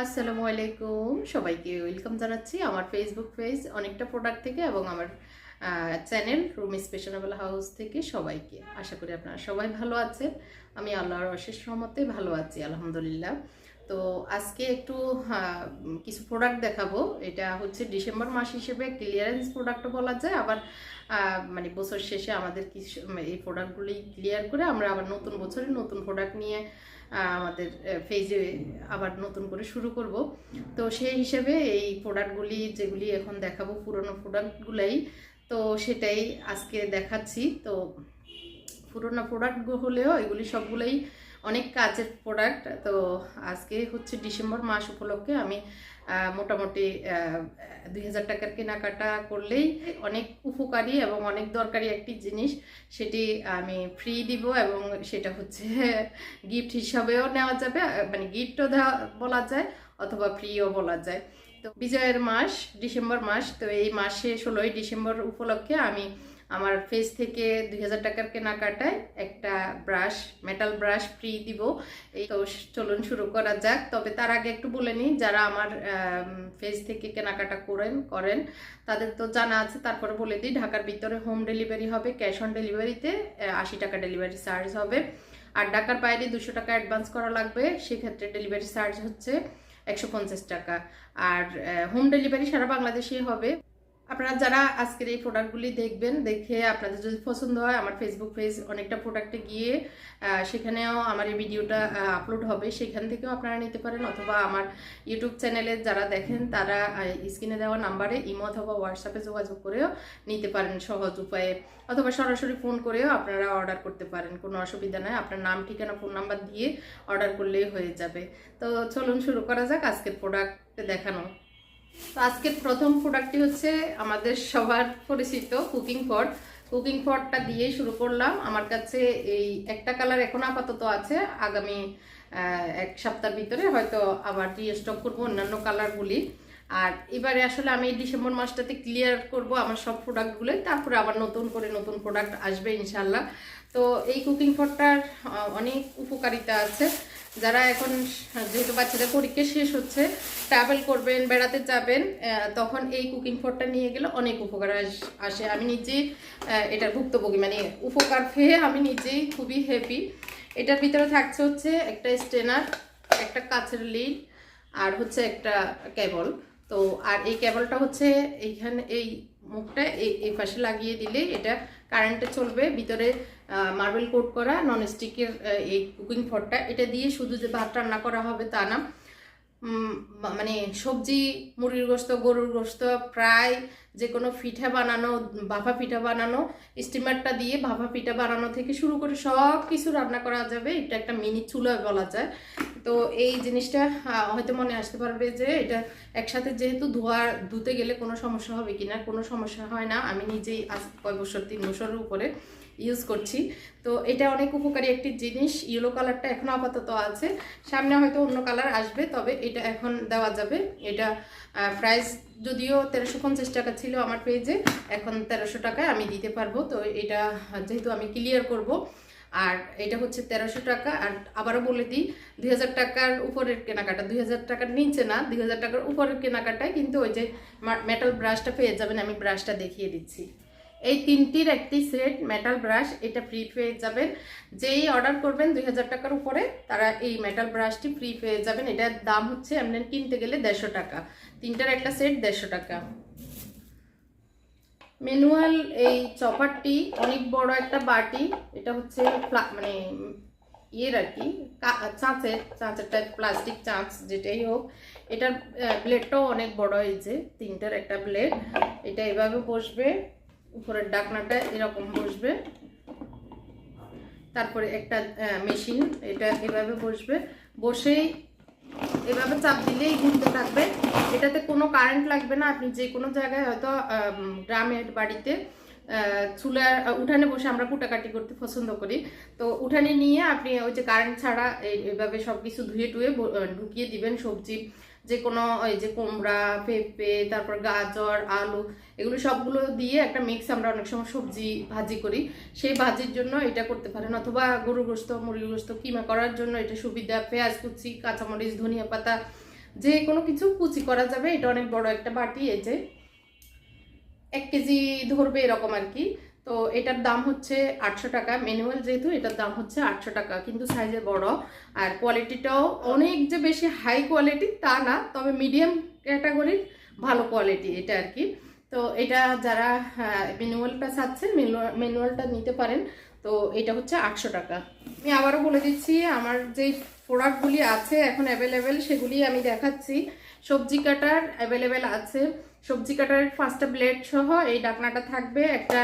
আসসালামু আলাইকুম, সবাইকে ওয়েলকাম জানাচ্ছি আমার ফেসবুক পেজ অনেকটা প্রোডাক্ট থেকে এবং আমার চ্যানেল রুম স্পেশালেবল হাউস থেকে সবাইকে। আশা করি আপনারা সবাই ভালো আছেন। আমি আল্লাহর অশেষ রহমতে ভালো আছি আলহামদুলিল্লাহ। তো আজকে একটু কিছু প্রোডাক্ট দেখাবো। এটা হচ্ছে ডিসেম্বর মাস হিসেবে ক্লিয়ারেন্স প্রোডাক্টও বলা যায়, আবার মানে বছর শেষে আমাদের কিছু এই প্রোডাক্টগুলি ক্লিয়ার করে আমরা আবার নতুন বছরে নতুন প্রোডাক্ট নিয়ে আমাদের পেজে আবার নতুন করে শুরু করব। তো সেই হিসেবে এই প্রোডাক্টগুলি যেগুলি এখন দেখাবো পুরনো প্রোডাক্টগুলাই, তো সেটাই আজকে দেখাচ্ছি। তো পুরোনো প্রোডাক্ট হলেও এগুলি সবগুলোই অনেক কাজের প্রোডাক্ট। তো আজকে হচ্ছে ডিসেম্বর মাস উপলক্ষে আমি মোটামুটি 2000 টাকার কেনাকাটা করলেই অনেক উপকারী এবং অনেক দরকারি একটি জিনিস সেটি আমি ফ্রি দিব, এবং সেটা হচ্ছে গিফট হিসাবেও নেওয়া যাবে, মানে গিফটও দেওয়া বলা যায় অথবা ফ্রিও বলা যায়। তো বিজয়ের মাস ডিসেম্বর মাস, তো এই মাসে 16ই ডিসেম্বর উপলক্ষে আমি আমার পেজ থেকে 2000 টাকার কেনাকাটায় একটা ব্রাশ, মেটাল ব্রাশ ফ্রি দিব। এই তো চলুন শুরু করা যাক। তবে তার আগে একটু বলে নিই, যারা আমার পেজ থেকে কেনাকাটা করেন তাদের তো জানা আছে, তারপরে বলে দিই। ঢাকার ভিতরে হোম ডেলিভারি হবে, ক্যাশ অন ডেলিভারিতে 80 টাকা ডেলিভারি চার্জ হবে। আর ঢাকার বাইরে 200 টাকা অ্যাডভান্স করা লাগবে, সেক্ষেত্রে ডেলিভারি চার্জ হচ্ছে 150 টাকা। আর হোম ডেলিভারি সারা বাংলাদেশে হবে। আপনারা যারা আজকের এই প্রোডাক্টগুলি দেখবেন, দেখে আপনাদের যদি পছন্দ হয়, আমার ফেসবুক পেজ অনেকটা প্রোডাক্টে গিয়ে সেখানেও আমার এই ভিডিওটা আপলোড হবে, সেখান থেকেও আপনারা নিতে পারেন। অথবা আমার ইউটিউব চ্যানেলে যারা দেখেন তারা স্ক্রিনে দেওয়া নাম্বারে ইমো অথবা হোয়াটসঅ্যাপে যোগাযোগ করেও নিতে পারেন সহজ উপায়ে, অথবা সরাসরি ফোন করেও আপনারা অর্ডার করতে পারেন, কোনো অসুবিধা নয়। আপনার নাম, ঠিকানা, ফোন নাম্বার দিয়ে অর্ডার করলেই হয়ে যাবে। তো চলুন শুরু করা যাক আজকের প্রোডাক্ট দেখানো। তো আজকের প্রথম প্রোডাক্টটি হচ্ছে আমাদের সবার পরিচিত কুকিং পটটা দিয়ে শুরু করলাম। আমার কাছে এই একটা কালার এখন আপাতত আছে, আগামী এক সপ্তাহের ভিতরে হয়তো আবার রিস্টক করবো অন্যান্য কালারগুলি। আর এবারে আসলে আমি এই ডিসেম্বর মাসটাতে ক্লিয়ার করব আমার সব প্রোডাক্টগুলো, তারপরে আবার নতুন করে নতুন প্রোডাক্ট আসবে ইনশাল্লাহ। তো এই কুকিং পটটার অনেক উপকারিতা আছে। যারা এখন যেহেতু বাচ্চাদের পরীক্ষা শেষ হচ্ছে, ট্রাভেল করবেন, বেড়াতে যাবেন, তখন এই কুকিং পটটা নিয়ে গেলে অনেক উপকার আসে। আমি নিজেই এটার ভুক্তভোগী, মানে উপকার পেয়ে আমি নিজেই খুবই হ্যাপি। এটার ভিতরে থাকছে হচ্ছে একটা স্টেনার, একটা কাচের লিড, আর হচ্ছে একটা কেবল। তো আর এই কেবলটা হচ্ছে এইখানে এই মুখটা এই পাশে লাগিয়ে দিলে এটা কারেন্টে চলবে। ভিতরে মার্বেল কোট করা ননস্টিকের এই কুকিং পটটা, এটা দিয়ে শুধু যে ভাত রান্না করা হবে তা না, মানে সবজি, মুরগির গোস্ত, গরুর গোস্ত, প্রায় যে কোনো পিঠা বানানো, ভাপা পিঠা বানানো, স্টিমারটা দিয়ে ভাপা পিঠা বানানো থেকে শুরু করে সব কিছু রান্না করা যাবে। এটা একটা মিনি চুলা বলা যায়। তো এই জিনিসটা হয়তো মনে আসতে পারবে যে এটা একসাথে যেহেতু ধুতে গেলে কোনো সমস্যা হবে কিনা, কোনো সমস্যা হয় না। আমি নিজেই আজ কয় বছর, 3 বছরের উপরে ইউজ করছি। তো এটা অনেক উপকারী একটি জিনিস। ইয়েলো কালারটা এখন আপাতত আছে, সামনে হয়তো অন্য কালার আসবে, তবে এটা এখন দেওয়া যাবে। এটা প্রাইস যদিও 1350 টাকা ছিল আমার পেজে, এখন 1300 টাকায় আমি দিতে পারবো। তো এটা যেহেতু আমি ক্লিয়ার করব, আর এটা হচ্ছে 1300 টাকা। আর আবারও বলে দিই, 2000 টাকার উপরের কেনাকাটা, 2000 টাকার নিচে না, 2000 টাকার উপরের কেনাকাটায় কিন্তু ওই যে মেটাল ব্রাশটা পেয়ে যাবেন। আমি ব্রাশটা দেখিয়ে দিচ্ছি। এই তিনটির একটি সেট মেটাল ব্রাশ, এটা ফ্রি পেয়ে যাবেন। যেই অর্ডার করবেন 2000 টাকার উপরে, তারা এই মেটাল ব্রাশটি ফ্রি পেয়ে যাবেন। এটার দাম হচ্ছে এমনি কিনতে গেলে 150 টাকা, তিনটার একটা সেট 150 টাকা। ম্যানুয়াল এই চপারটি অনেক বড় একটা বাটি, এটা হচ্ছে মানে ইয়ের আর কি, চাঁচের টাইপ, প্লাস্টিক চাঁচ যেটাই হোক। এটার ব্লেডটাও অনেক বড়, এই যে তিনটার একটা ব্লেড। এটা এভাবে বসবে, উপরের ডাকনাটা এরকম বসবে, তারপরে একটা মেশিন, এটা এভাবে বসবে, বসেই এভাবে চাপ দিলেই ঘুরতে থাকবে। এটাতে কোনো কারেন্ট লাগবে না। আপনি যে কোনো জায়গায়, হয়তো গ্রামের বাড়িতে চুলার উঠানে বসে আমরা কুটাকাটি করতে পছন্দ করি, তো উঠানে নিয়ে আপনি ওই যে কারেন্ট ছাড়া এইভাবে সব কিছু ধুয়ে ঢুকিয়ে দিবেন। সবজি যে কোনো, ওই যে কুমড়া, পেঁপে, তারপর গাজর, আলু, এগুলো সবগুলো দিয়ে একটা মিক্স, আমরা অনেক সময় সবজি ভাজি করি, সেই ভাজির জন্য এটা করতে পারেন। অথবা গরুর গোস্ত, মুরগির গোস্ত কিমা করার জন্য এটা সুবিধা। পেঁয়াজ কুচি, কাঁচামরিচ, ধনিয়া পাতা, যে কোনো কিছু কুচি করা যাবে। এটা অনেক বড় একটা বাটি, এই যে 1 কেজি ধরবে এরকম আর কি। তো এটার দাম হচ্ছে 800 টাকা। ম্যানুয়াল যেহেতু এটার দাম হচ্ছে 800 টাকা, কিন্তু সাইজে বড় আর কোয়ালিটিটাও অনেক যে বেশি হাই কোয়ালিটি তা না, তবে মিডিয়াম ক্যাটাগরির ভালো কোয়ালিটি এটা আর কি। তো এটা যারা ম্যানুয়ালটা চাচ্ছেন ম্যানুয়ালটা নিতে পারেন। তো এটা হচ্ছে 800 টাকা। আমি আবারও বলে দিচ্ছি আমার যেই প্রোডাক্টগুলি আছে এখন অ্যাভেলেবেল সেগুলি আমি দেখাচ্ছি। সবজি কাটার অ্যাভেলেবেল আছে। সবজি কাটার 5টা ব্লেড সহ এই ডাকনাটা থাকবে, একটা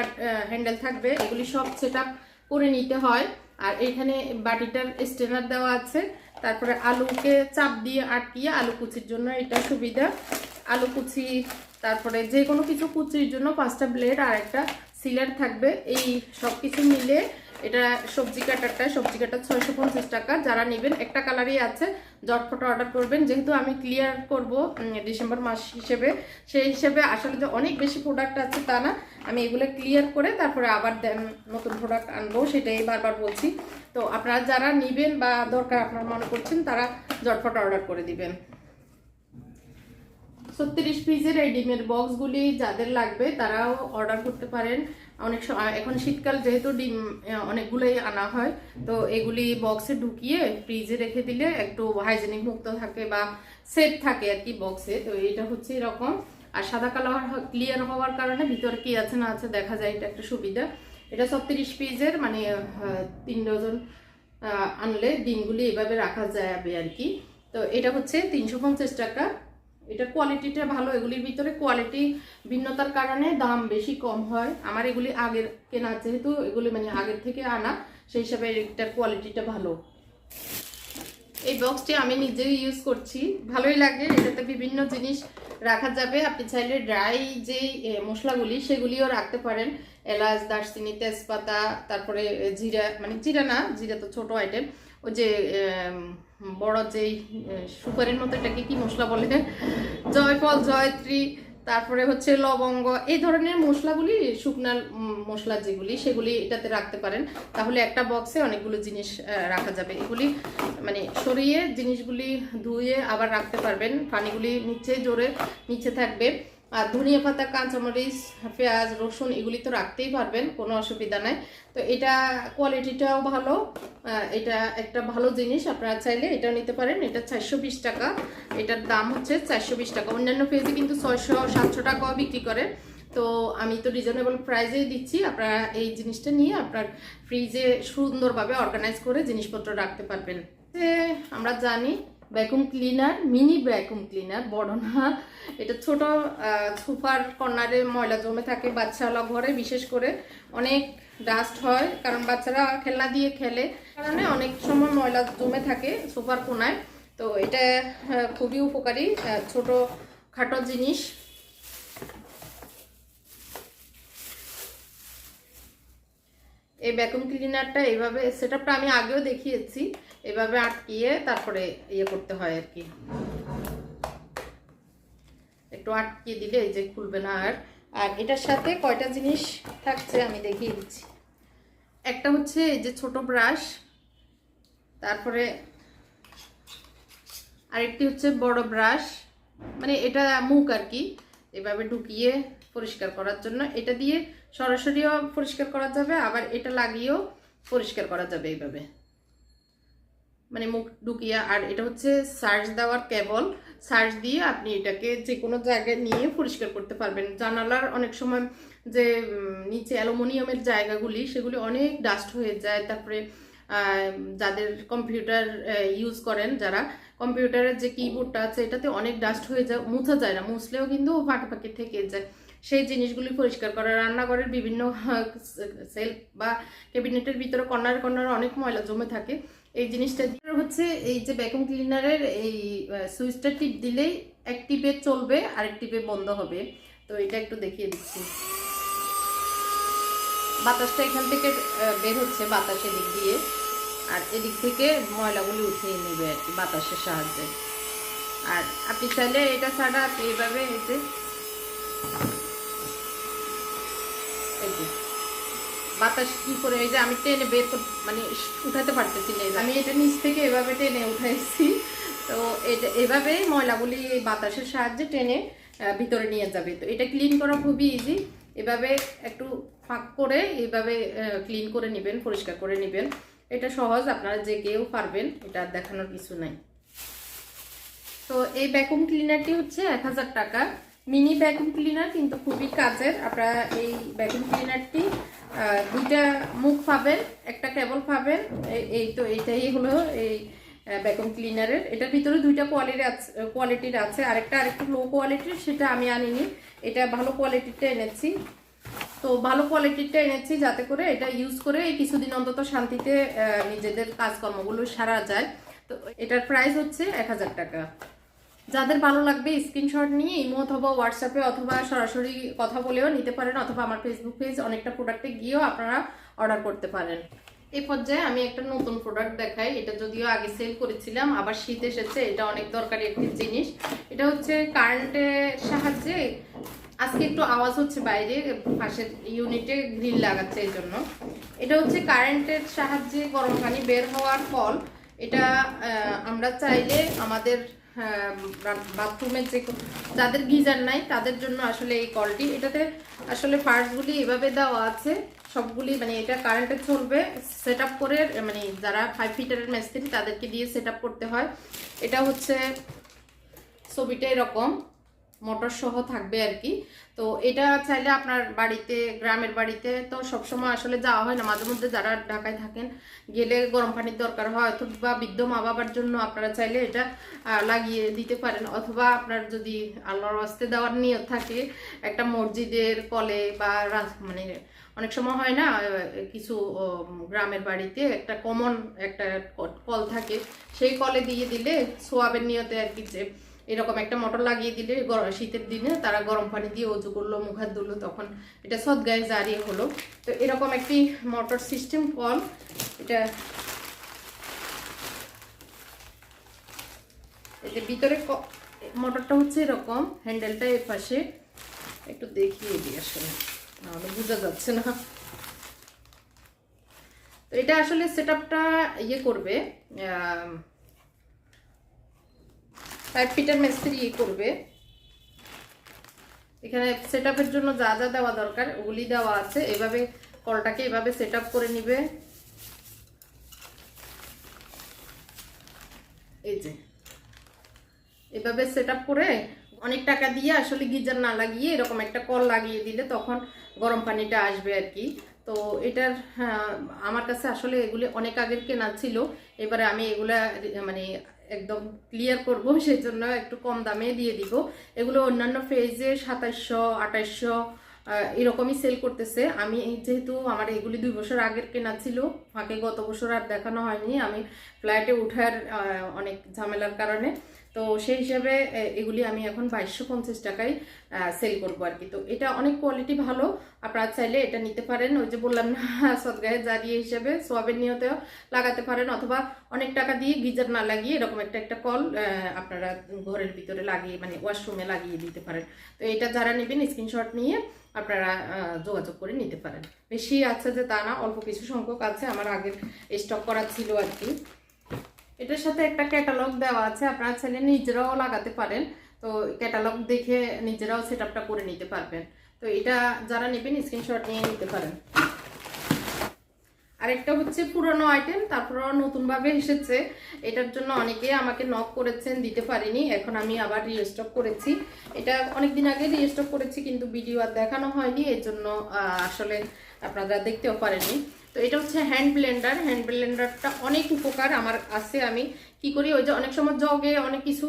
হ্যান্ডেল থাকবে, এগুলি সব সেট আপ করে নিতে হয়। আর এখানে বাটিটার স্ট্রেনার দেওয়া আছে। তারপরে আলুকে চাপ দিয়ে আটকিয়ে আলু কুচির জন্য এটা সুবিধা, আলু কুচি। তারপরে যে কোনো কিছু কুচির জন্য 5টা ব্লেড আর একটা সিলার থাকবে। এই সব কিছু মিলে এটা সবজি কাটারটা, সবজি কাটার 650 টাকা। যারা নেবেন একটা কালারই আছে, জটফট অর্ডার করবেন। যেহেতু আমি ক্লিয়ার করব ডিসেম্বর মাস হিসেবে, সেই হিসেবে আসলে যে অনেক বেশি প্রোডাক্ট আছে তা না, আমি এগুলো ক্লিয়ার করে তারপরে আবার নতুন প্রোডাক্ট আনবো, সেটাই বারবার বলছি। তো আপনারা যারা নেবেন বা দরকার আপনারা মনে করছেন তারা জটফট অর্ডার করে দিবেন। 36 পিসের এই ডিমের বক্সগুলি যাদের লাগবে তারাও অর্ডার করতে পারেন। অনেক এখন শীতকাল যেহেতু ডিম অনেকগুলোই আনা হয়, তো এগুলি বক্সে ঢুকিয়ে ফ্রিজে রেখে দিলে একটু হাইজেনিক মুক্ত থাকে বা সেফ থাকে আর কি বক্সে। তো এটা হচ্ছে এরকম। আর সাদা কালার ক্লিয়ার হওয়ার কারণে ভিতরে কি আছে না আছে দেখা যায়, এটা একটা সুবিধা। এটা 36 পিসের, মানে 3 ডজন আনলে ডিমগুলি এভাবে রাখা যাবে আর কি। তো এটা হচ্ছে 350 টাকা। এটা কোয়ালিটিটা ভালো, এগুলির ভিতরে কোয়ালিটি ভিন্নতার কারণে দাম বেশি কম হয়। আমার এগুলি আগের কেনা, যেহেতু এগুলি মানে আগের থেকে আনা, সেই হিসাবে এটার কোয়ালিটিটা ভালো। এই বক্সটি আমি নিজেই ইউজ করছি, ভালোই লাগে। এটাতে বিভিন্ন জিনিস রাখা যাবে। আপনি চাইলে ড্রাই যেই মশলাগুলি সেগুলিও রাখতে পারেন, এলাচ, দারচিনি, তেজপাতা, তারপরে জিরা, মানে জিরা না, জিরা তো ছোট আইটেম, ওই যে বড় যেই সুপারির মতো এটাকে কি মশলা বলে, জয়ফল, জয়ত্রী, তারপরে হচ্ছে লবঙ্গ, এই ধরনের মশলাগুলি, শুকনা মশলা যেগুলি সেগুলি এটাতে রাখতে পারেন। তাহলে একটা বক্সে অনেকগুলো জিনিস রাখা যাবে। এগুলি মানে সরিয়ে জিনিসগুলি ধুয়ে আবার রাখতে পারবেন। পানিগুলি নিচে থাকবে। আর ধনিয়া পাতা, কাঁচামরিচ, পেঁয়াজ, রসুন এগুলি তো রাখতেই পারবেন, কোনো অসুবিধা নাই। তো এটা কোয়ালিটিটাও ভালো, এটা একটা ভালো জিনিস। আপনারা চাইলে এটাও নিতে পারেন। এটা 420 টাকা, এটার দাম হচ্ছে 420 টাকা। অন্যান্য পেজে কিন্তু 600-700 টাকাও বিক্রি করে। তো আমি তো রিজনেবল প্রাইসেই দিচ্ছি। আপনারা এই জিনিসটা নিয়ে আপনার ফ্রিজে সুন্দরভাবে অর্গানাইজ করে জিনিসপত্র রাখতে পারবেন। আমরা জানি vacuum cleaner, mini vacuum cleaner, বড় না, এটা ছোট। সোফার কর্নারে ময়লা জমে থাকে বাচ্চাওয়ালা ঘরে, বিশেষ করে অনেক ডাস্ট হয়, কারণ বাচ্চারা খেলনা দিয়ে খেলে, কারণে অনেক সময় ময়লা জমে থাকে সোফার কোনায়। তো এটা খুবই উপকারী, ছোট খাটো জিনিস। এই ভ্যাকুম ক্লিনারটা এইভাবে সেটআপটা আমি আগেও দেখিয়েছি, এভাবে আটকিয়ে তারপরে ইয়ে করতে হয় আর কি। একটু আটকিয়ে দিলে এই যে খুলবে না আর। আর এটার সাথে কয়টা জিনিস থাকছে আমি দেখিয়ে দিচ্ছি। একটা হচ্ছে এই যে ছোট ব্রাশ, তারপরে আরেকটি হচ্ছে বড় ব্রাশ, মানে এটা মুখ আর কি, এভাবে ঢুকিয়ে পরিষ্কার করার জন্য। এটা দিয়ে সরাসরিও পরিষ্কার করা যাবে, আবার এটা লাগিয়েও পরিষ্কার করা যাবে এইভাবে, মানে মুখ ঢুকিয়ে। আর এটা হচ্ছে সার্চ দেওয়ার কেবল, সার্চ দিয়ে আপনি এটাকে যে কোনো জায়গায় নিয়ে পরিষ্কার করতে পারবেন। জানালার অনেক সময় যে নিচে অ্যালুমিনিয়ামের জায়গাগুলি সেগুলি অনেক ডাস্ট হয়ে যায়। তারপরে যাদের কম্পিউটার ইউজ করেন, যারা কম্পিউটারের যে কিবোর্ডটা আছে এটাতে অনেক ডাস্ট হয়ে যায়, মুছা যায় না, মুছলেও কিন্তু ফাঁকে ফাঁকে থেকে যায়। সেই জিনিসগুলি পরিষ্কার করা, রান্নাঘরের বিভিন্ন সেলফ বা ক্যাবিনেটের ভিতরে কর্নার কর্নার অনেক ময়লা জমে থাকে, এই জিনিসটা হচ্ছে এই যে ভ্যাকুম ক্লিনারের এই সুইচটা টিপ দিলেই এক টিপে চলবে আর এক টিপে বন্ধ হবে। তো এটা একটু দেখিয়ে দিচ্ছি। বাতাসটা এখান থেকে বের হচ্ছে, বাতাসের দিক দিয়ে, আর এদিক থেকে ময়লাগুলি উঠিয়ে নেবে আর কি বাতাসের সাহায্যে। আর আপনি চাইলে এটা ছাড়া এইভাবে এই যে বাতাস কি করে, এই যে আমি টেনে বের মানে উঠাতে পারতেছি না, আমি এটা নিচ থেকে এভাবে টেনে উঠাইছি। তো এটা এভাবে ময়লাগুলি বাতাসের সাহায্যে টেনে ভিতরে নিয়ে যাবে। তো এটা ক্লিন করা খুবই ইজি। এভাবে একটু ফাঁক করে এইভাবে ক্লিন করে নেবেন, পরিষ্কার করে নেবেন। এটা সহজ, আপনারা যে কেউ পারবেন, এটা দেখানোর কিছু নাই। তো এই ভ্যাকুম ক্লিনারটি হচ্ছে 1000 টাকা। মিনি ভ্যাকুম ক্লিনার, কিন্তু খুবই কাজের। আপনারা এই ভ্যাকুম ক্লিনারটি দুইটা মুখ পাবেন, একটা কেবল পাবেন। এই তো এইটাই হলো এই ভ্যাকুম ক্লিনারের। এটার ভিতরে দুইটা কোয়ালিটির আছে। আরেকটু লো কোয়ালিটির, সেটা আমি আনিনি। এটা ভালো কোয়ালিটিরটা এনেছি। তো ভালো কোয়ালিটিরটা এনেছি যাতে করে এটা ইউজ করে কিছুদিন অন্তত শান্তিতে নিজেদের কাজকর্মগুলো সারা যায়। তো এটার প্রাইস হচ্ছে 1000 টাকা। যাদের ভালো লাগবে স্ক্রিনশট নিয়ে ইমো অথবা হোয়াটসঅ্যাপে অথবা সরাসরি কথা বলেও নিতে পারেন, অথবা আমার ফেসবুক পেজ অনেকটা প্রোডাক্টে গিয়েও আপনারা অর্ডার করতে পারেন। এই পর্যায়ে আমি একটা নতুন প্রোডাক্ট দেখাই। এটা যদিও আগে সেল করেছিলাম, আবার শীত এসেছে, এটা অনেক দরকারি একটি জিনিস। এটা হচ্ছে কারেন্টের সাহায্যে, আজকে একটু আওয়াজ হচ্ছে বাইরে, পাশের ইউনিটে গ্রিল লাগাচ্ছে এই জন্য। এটা হচ্ছে কারেন্টের সাহায্যে গরম পানি বের হওয়ার কল। এটা আমরা চাইলে আমাদের বাথরুমের যাদের গিজার নাই তাদের জন্য আসলে এই কলটি। এটাতে আসলে পার্টসগুলি এভাবে দেওয়া আছে সবগুলি, মানে এটা কারেন্টে চলবে। সেট আপ করে, মানে যারা 5 ফিটারের মিস্ত্রি তাদেরকে দিয়ে সেট আপ করতে হয়। এটা হচ্ছে ছবিটা এরকম মোটর সহ থাকবে আর কি। তো এটা চাইলে আপনার বাড়িতে, গ্রামের বাড়িতে তো সবসময় আসলে যাওয়া হয় না, মাঝে মধ্যে যারা ঢাকায় থাকেন গেলে গরম পানির দরকার হয়, অথবা বৃদ্ধ মা বাবার জন্য আপনারা চাইলে এটা লাগিয়ে দিতে পারেন। অথবা আপনার যদি আল্লাহর ওয়াস্তে দেওয়ার নিয়ত থাকে, একটা মসজিদের কলে বা মানে অনেক সময় হয় না কিছু গ্রামের বাড়িতে একটা কমন একটা কল থাকে, সেই কলে দিয়ে দিলে সোয়াবের নিয়তে আর কি, যে এরকম একটা মোটর লাগিয়ে দিলে শীতের দিনে তারা গরম পানি দিয়ে অজু করলো, মুখ হাত ধুলো, তখন এটা সদগায়ে জারিয়ে হলো। তো এরকম একটি মোটর সিস্টেম কল। এটা এতে ভিতরে মোটরটা হচ্ছে এরকম, হ্যান্ডেলটা এর পাশে একটু দেখিয়ে দিই, আসলে নাহলে বোঝা যাচ্ছে না। তো এটা আসলে সেট আপটা ইয়ে করবে, 5 ফিটার মিস্ত্রি করবে। এখানে সেট আপের জন্য যা যা দেওয়া দরকার ওগুলি দেওয়া আছে। এভাবে কলটাকে এভাবে সেট আপ করে নিবে, এই যে এভাবে সেট আপ করে অনেক টাকা দিয়ে আসলে গিজার না লাগিয়ে এরকম একটা কল লাগিয়ে দিলে তখন গরম পানিটা আসবে আর কি। তো এটার আমার কাছে আসলে এগুলি অনেক আগের কেনা ছিল, এবারে আমি এগুলা মানে একদম ক্লিয়ার করব, সেই জন্য একটু কম দামে দিয়ে দিব। এগুলো অন্যান্য পেজে 2700 2800 এরকমই সেল করতেছে। আমি যেহেতু আমার এগুলি 2 বছর আগের কেনা ছিল, ফাঁকে গত বছর আর দেখানো হয়নি, আমি ফ্লাইটে উঠার অনেক ঝামেলার কারণে, তো সেই হিসাবে এগুলি আমি এখন 2250 টাকায় সেল করবো আর কি। তো এটা অনেক কোয়ালিটি ভালো, আপনারা চাইলে এটা নিতে পারেন। ওই যে বললাম না, সদগায়ে জারিয়ে হিসেবে সোয়াবের নিয়তেও লাগাতে পারেন, অথবা অনেক টাকা দিয়ে গিজার না লাগিয়ে এরকম একটা কল আপনারা ঘরের ভিতরে লাগিয়ে, মানে ওয়াশরুমে লাগিয়ে দিতে পারেন। তো এটা যারা নেবেন স্ক্রিনশট নিয়ে আপনারা যোগাযোগ করে নিতে পারেন। বেশি আছে যে তা না, অল্প কিছু সংখ্যক আছে, আমার আগের স্টক করা ছিল আর কি। এটার সাথে একটা ক্যাটালগ দেওয়া আছে, আপনারা চাইলে নিজেরাও লাগাতে পারেন। তো ক্যাটালগ দেখে নিজেরাও সেট আপটা করে নিতে পারবেন। তো এটা যারা নেবেন স্ক্রিনশট নিয়ে নিতে পারেন। আরেকটা হচ্ছে পুরনো আইটেম, তারপর নতুনভাবে এসেছে, এটার জন্য অনেকে আমাকে নক করেছেন, দিতে পারিনি, এখন আমি আবার রিস্টক করেছি। এটা অনেকদিন আগে রিস্টক করেছি, কিন্তু ভিডিও আর দেখানো হয়নি, এর জন্য আসলে আপনারা দেখতেও পারেননি। তো এটা হচ্ছে হ্যান্ড ব্লেন্ডার। হ্যান্ড ব্লেন্ডারটা অনেক উপকার আমার আছে। আমি কি করি, ওই যে অনেক সময় জগে অনেক কিছু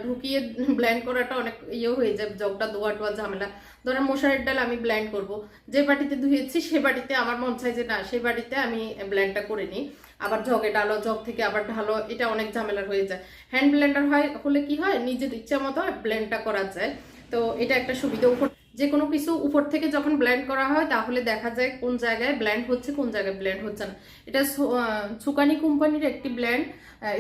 ঢুকিয়ে ব্লেন্ড করাটা অনেক ইয়ে হয়ে যায়, জগটা ধোয়া টোয়া ঝামেলা। ধরেন মশারির ডাল আমি ব্লেন্ড করব, যে বাটিতে ধুয়েছি সে বাটিতে আমার মন চাই যে না সেই বাটিতে আমি ব্লেন্ডটা করে নিই, আবার জগে ডালো, জগ থেকে আবার ঢালো, এটা অনেক ঝামেলার হয়ে যায়। হ্যান্ড ব্লেন্ডার হলে কি হয়, নিজের ইচ্ছা মতো ব্লেন্ডটা করা যায়। তো এটা একটা সুবিধা। উপর যে কোনো কিছু উপর থেকে যখন ব্লেন্ড করা হয় তাহলে দেখা যায় কোন জায়গায় ব্লেন্ড হচ্ছে, কোন জায়গায় ব্লেন্ড হচ্ছে না। এটা সুকানি কোম্পানির একটি ব্লেন্ড,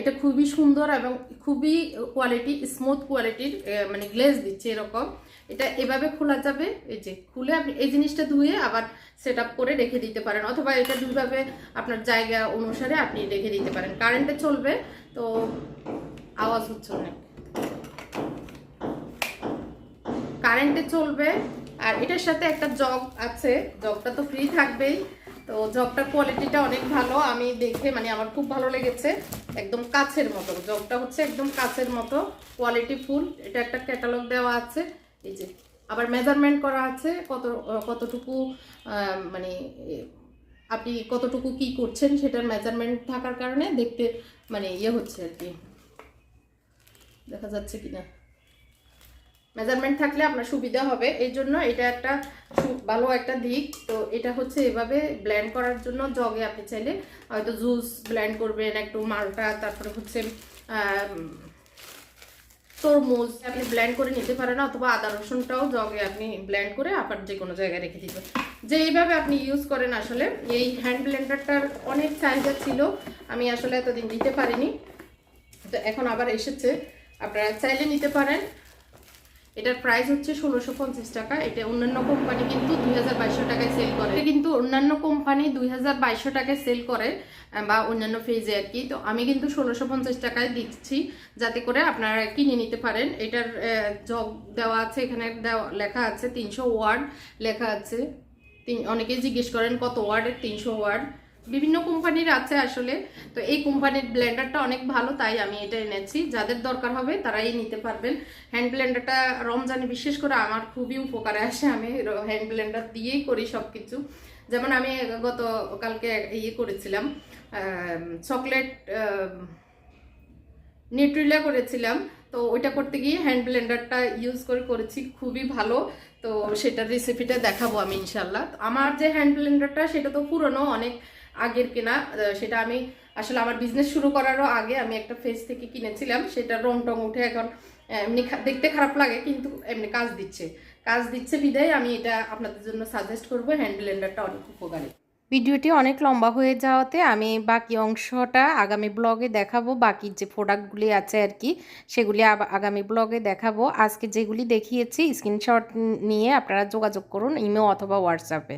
এটা খুবই সুন্দর এবং খুবই কোয়ালিটি, স্মুথ কোয়ালিটির, মানে গ্লেজ দিচ্ছে এরকম। এটা এভাবে খোলা যাবে, এই যে খুলে আপনি এই জিনিসটা ধুয়ে আবার সেট আপ করে রেখে দিতে পারেন, অথবা এটা দুইভাবে আপনার জায়গা অনুসারে আপনি রেখে দিতে পারেন। কারেন্টে চলবে। তো আওয়াজ হচ্ছে অনেক। কারেন্টে চলবে। আর এটার সাথে একটা জগ আছে, জগটা তো ফ্রি থাকবেই। তো জগটার কোয়ালিটিটা অনেক ভালো, আমি দেখে মানে আমার খুব ভালো লেগেছে। একদম কাচের মতো জগটা, হচ্ছে একদম কাচের মতো কোয়ালিটি ফুল। এটা একটা ক্যাটালগ দেওয়া আছে, এই যে আবার মেজারমেন্ট করা আছে কতটুকু মানে আপনি কতটুকু কি করছেন সেটার মেজারমেন্ট থাকার কারণে দেখতে মানে ইয়ে হচ্ছে আর কি, দেখা যাচ্ছে কিনা, মেজারমেন্ট থাকলে আপনার সুবিধা হবে। এই জন্য এটা একটা ভালো একটা দিক। তো এটা হচ্ছে এভাবে ব্লেন্ড করার জন্য জগে আপনি চাইলে হয়তো জুস ব্লেন্ড করবেন, একটু মালটা, তারপরে হচ্ছে তরমুজ আপনি ব্লেন্ড করে নিতে পারেন, অথবা আদা রসুনটাও জগে আপনি ব্লেন্ড করে আবার যে কোনো জায়গায় রেখে দিবেন। যে এইভাবে আপনি ইউজ করেন। আসলে এই হ্যান্ড ব্লেন্ডারটার অনেক চাহিদা ছিল, আমি আসলে এতদিন দিতে পারিনি, তো এখন আবার এসেছে, আপনারা চাইলে নিতে পারেন। এটার প্রাইস হচ্ছে 1650 টাকা। এটা অন্যান্য কোম্পানি কিন্তু 2200 টাকায় সেল করে, কিন্তু অন্যান্য কোম্পানি 2200 টাকায় সেল করে বা অন্যান্য ফেজে আর কি। তো আমি কিন্তু 1650 টাকায় দিচ্ছি, যাতে করে আপনারা কিনে নিতে পারেন। এটার জগ দেওয়া আছে, এখানে লেখা আছে 300 ওয়ার্ড লেখা আছে। অনেকেই জিজ্ঞেস করেন কত ওয়ার্ডের, 300 ওয়ার্ড। বিভিন্ন কোম্পানির আছে আসলে। তো এই কোম্পানির ব্লেন্ডারটা অনেক ভালো, তাই আমি এটা এনেছি। যাদের দরকার হবে তারাই নিতে পারবেন। হ্যান্ড ব্লেন্ডারটা রমজানে বিশেষ করে আমার খুবই উপকারে আসে, আমি হ্যান্ড ব্লেন্ডার দিয়েই করি সব কিছু। যেমন আমি কালকে ইয়ে করেছিলাম, চকলেট নিউট্রিলা করেছিলাম। তো ওইটা করতে গিয়ে হ্যান্ড ব্লেন্ডারটা ইউজ করেছি, খুবই ভালো। তো সেটার রেসিপিটা দেখাবো আমি ইনশাল্লাহ। আমার যে হ্যান্ড ব্লেন্ডারটা সেটা তো পুরনো, অনেক আগের কেনা। সেটা আমি আসলে আমার বিজনেস শুরু করারও আগে আমি একটা ফেজ থেকে কিনেছিলাম। সেটা রং টং উঠে এখন এমনি দেখতে খারাপ লাগে, কিন্তু এমনি কাজ দিচ্ছে বিদায় আমি এটা আপনাদের জন্য সাজেস্ট করবো। হ্যান্ড ব্লেন্ডারটা অনেক উপকারী। ভিডিওটি অনেক লম্বা হয়ে যাওয়াতে আমি বাকি অংশটা আগামী ব্লগে দেখাবো। বাকি যে প্রোডাক্টগুলি আছে আর কি, সেগুলি আগামী ব্লগে দেখাবো। আজকে যেগুলি দেখিয়েছি স্ক্রিনশট নিয়ে আপনারা যোগাযোগ করুন ইমো অথবা হোয়াটসঅ্যাপে।